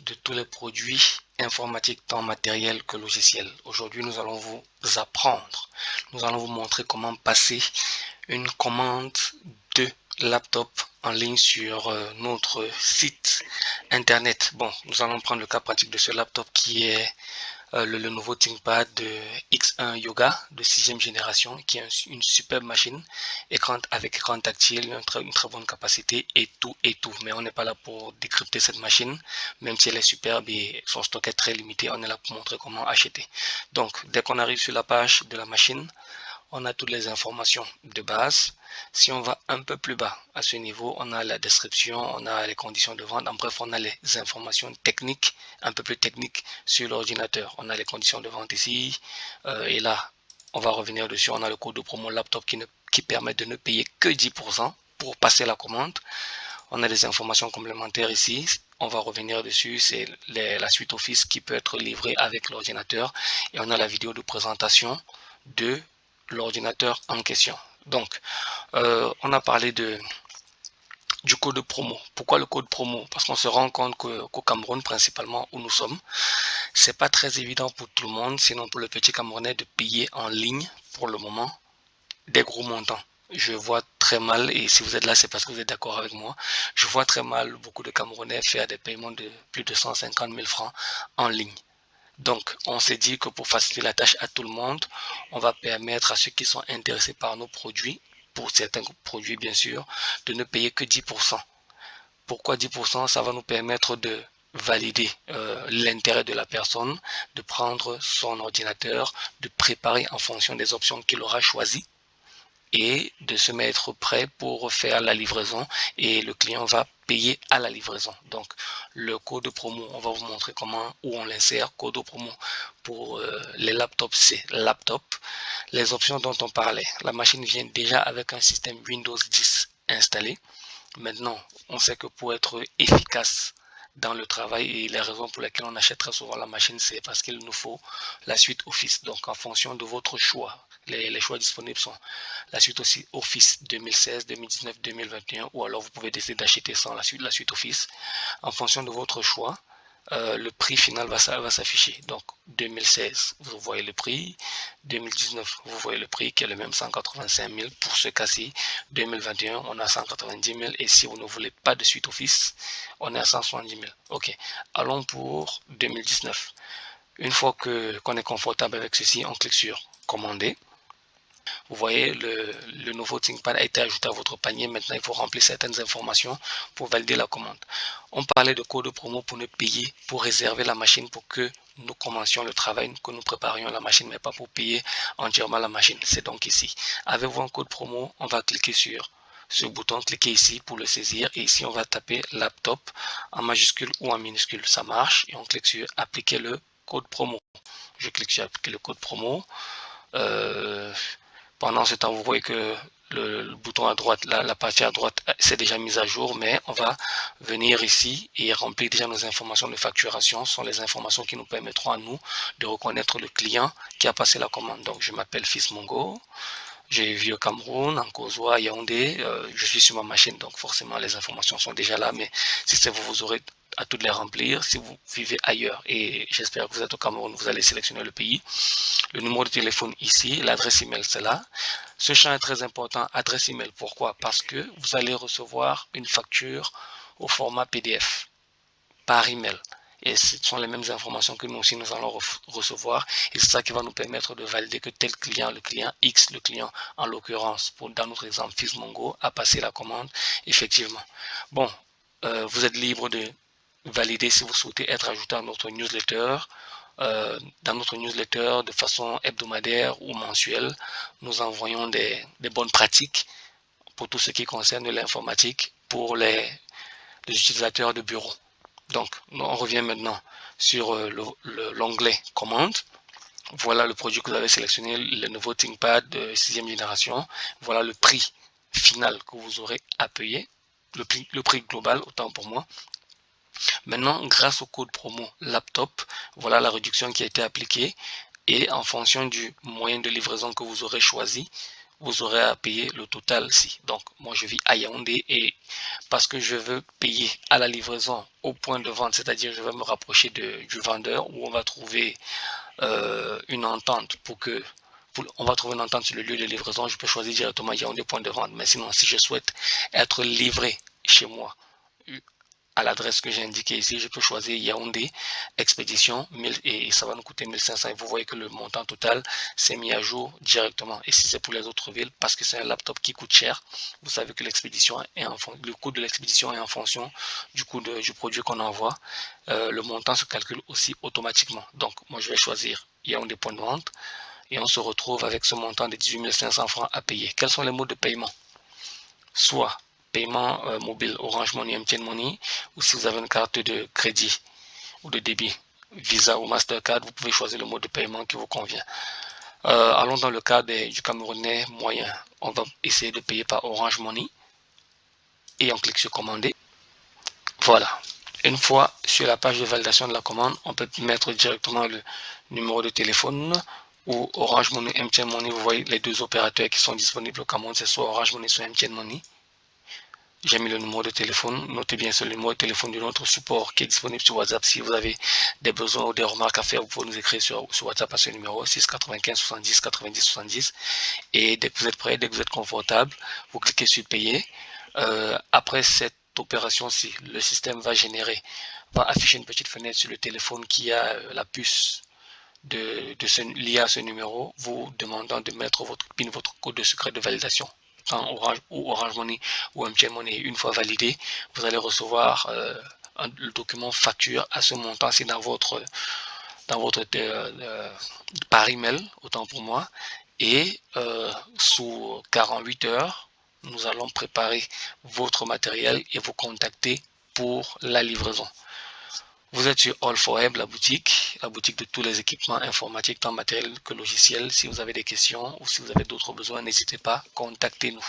de tous les produits informatiques tant matériels que logiciels. Aujourd'hui, nous allons vous apprendre, nous allons vous montrer comment passer une commande de laptop en ligne sur notre site internet. Bon, nous allons prendre le cas pratique de ce laptop qui est le nouveau ThinkPad de X1 Yoga de 6e génération, qui est une superbe machine avec écran tactile, une très bonne capacité et tout. Mais on n'est pas là pour décrypter cette machine, même si elle est superbe et son stock est très limité. On est là pour montrer comment acheter. Donc, dès qu'on arrive sur la page de la machine, on a toutes les informations de base. Si on va un peu plus bas à ce niveau, on a la description, on a les conditions de vente. En bref, on a les informations techniques, un peu plus techniques sur l'ordinateur. On a les conditions de vente ici. Et là, on va revenir dessus. On a le code de promo laptop qui permet de ne payer que 10% pour passer la commande. On a des informations complémentaires ici. On va revenir dessus. C'est la suite Office qui peut être livrée avec l'ordinateur. Et on a la vidéo de présentation de l'ordinateur en question. Donc, on a parlé du code promo. Pourquoi le code promo? Parce qu'on se rend compte qu'au Cameroun, principalement où nous sommes, c'est pas très évident pour tout le monde, sinon pour le petit Camerounais, de payer en ligne pour le moment des gros montants. Je vois très mal, et si vous êtes là, c'est parce que vous êtes d'accord avec moi, je vois très mal beaucoup de Camerounais faire des paiements de plus de 150 000 francs en ligne. Donc, on s'est dit que pour faciliter la tâche à tout le monde, on va permettre à ceux qui sont intéressés par nos produits, pour certains produits bien sûr, de ne payer que 10%. Pourquoi 10%? Ça va nous permettre de valider l'intérêt de la personne, de prendre son ordinateur, de préparer en fonction des options qu'il aura choisies et de se mettre prêt pour faire la livraison, et le client va payer à la livraison. Donc le code promo, on va vous montrer comment, où on l'insère. Code promo pour les laptops, c'est laptop. Les options dont on parlait, la machine vient déjà avec un système Windows 10 installé. Maintenant, on sait que pour être efficace dans le travail, et les raisons pour lesquelles on achète très souvent la machine, c'est parce qu'il nous faut la suite Office. Donc en fonction de votre choix, les choix disponibles sont la suite aussi Office 2016, 2019, 2021, ou alors vous pouvez décider d'acheter sans la suite Office. En fonction de votre choix, le prix final va s'afficher. Donc 2016, vous voyez le prix. 2019, vous voyez le prix qui est le même, 185 000 pour ce cas-ci. 2021, on a 190 000. Et si vous ne voulez pas de suite Office, on est à 170 000. Ok, allons pour 2019. Une fois qu'on est confortable avec ceci, on clique sur commander. Vous voyez, le nouveau ThinkPad a été ajouté à votre panier. Maintenant, il faut remplir certaines informations pour valider la commande. On parlait de code promo pour ne payer, pour réserver la machine pour que nous commencions le travail, que nous préparions la machine, mais pas pour payer entièrement la machine. C'est donc ici. Avez-vous un code promo? On va cliquer sur ce bouton, cliquez ici pour le saisir. Et ici, on va taper laptop en majuscule ou en minuscule. Ça marche. Et on clique sur appliquer le code promo. Je clique sur appliquer le code promo. Pendant ce temps, vous voyez que le bouton à droite, la partie à droite, c'est déjà mise à jour, mais on va venir ici et remplir déjà nos informations de facturation. Ce sont les informations qui nous permettront à nous de reconnaître le client qui a passé la commande. Donc, je m'appelle Fils Mongo. J'ai vécu au Cameroun, en Kozoa, Yaoundé. Je suis sur ma machine, donc forcément les informations sont déjà là. Mais si c'est vous, vous aurez à toutes les remplir. Si vous vivez ailleurs, et j'espère que vous êtes au Cameroun, vous allez sélectionner le pays. Le numéro de téléphone ici, l'adresse email c'est là. Ce champ est très important, adresse email. Pourquoi? Parce que vous allez recevoir une facture au format PDF par email. Et ce sont les mêmes informations que nous aussi nous allons recevoir. Et c'est ça qui va nous permettre de valider que tel client, le client X, le client en l'occurrence, dans notre exemple, Fils Mongo, a passé la commande effectivement. Bon, vous êtes libre de valider si vous souhaitez être ajouté à notre newsletter. Dans notre newsletter, de façon hebdomadaire ou mensuelle, nous envoyons des bonnes pratiques pour tout ce qui concerne l'informatique pour les utilisateurs de bureau. Donc, on revient maintenant sur l'onglet commande. Voilà le produit que vous avez sélectionné, le nouveau ThinkPad de 6e génération. Voilà le prix final que vous aurez à payer, le prix global, autant pour moi. Maintenant, grâce au code promo laptop, voilà la réduction qui a été appliquée, et en fonction du moyen de livraison que vous aurez choisi, vous aurez à payer le total-ci. Donc, moi, je vis à Yaoundé et parce que je veux payer à la livraison au point de vente, c'est-à-dire je vais me rapprocher du vendeur où on va trouver une entente on va trouver une entente sur le lieu de livraison. Je peux choisir directement Yaoundé point de vente. Mais sinon, si je souhaite être livré chez moi à l'adresse que j'ai indiquée ici, je peux choisir Yaoundé expédition 1000 et ça va nous coûter 1500. Et vous voyez que le montant total s'est mis à jour directement. Et si c'est pour les autres villes, parce que c'est un laptop qui coûte cher, vous savez que l'expédition est le coût de l'expédition est en fonction du coût du produit qu'on envoie. Le montant se calcule aussi automatiquement. Donc, moi, je vais choisir Yaoundé point de vente et on se retrouve avec ce montant de 18 500 francs à payer. Quels sont les modes de paiement? Soit paiement mobile Orange Money, MTN Money, ou si vous avez une carte de crédit ou de débit Visa ou Mastercard, vous pouvez choisir le mode de paiement qui vous convient. Allons dans le cas du Camerounais moyen. On va essayer de payer par Orange Money et on clique sur commander. Voilà. Une fois sur la page de validation de la commande, on peut mettre directement le numéro de téléphone ou Orange Money, MTN Money. Vous voyez les deux opérateurs qui sont disponibles au Cameroun, c'est soit Orange Money, soit MTN Money. J'ai mis le numéro de téléphone. Notez bien, c'est le numéro de téléphone de notre support qui est disponible sur WhatsApp. Si vous avez des besoins ou des remarques à faire, vous pouvez nous écrire sur WhatsApp à ce numéro 6 95 70 90 70. Et dès que vous êtes prêt, dès que vous êtes confortable, vous cliquez sur payer. Après cette opération-ci, le système va afficher une petite fenêtre sur le téléphone qui a la puce liée à ce numéro, vous demandant de mettre votre PIN, votre code de secret de validation. Orange Money ou MTN Money. Une fois validé, vous allez recevoir le document facture à ce montant-ci dans votre par email, autant pour moi. Et sous 48 heures, nous allons préparer votre matériel et vous contacter pour la livraison. Vous êtes sur All4Web, la boutique de tous les équipements informatiques, tant matériel que logiciel. Si vous avez des questions ou si vous avez d'autres besoins, n'hésitez pas, contactez-nous.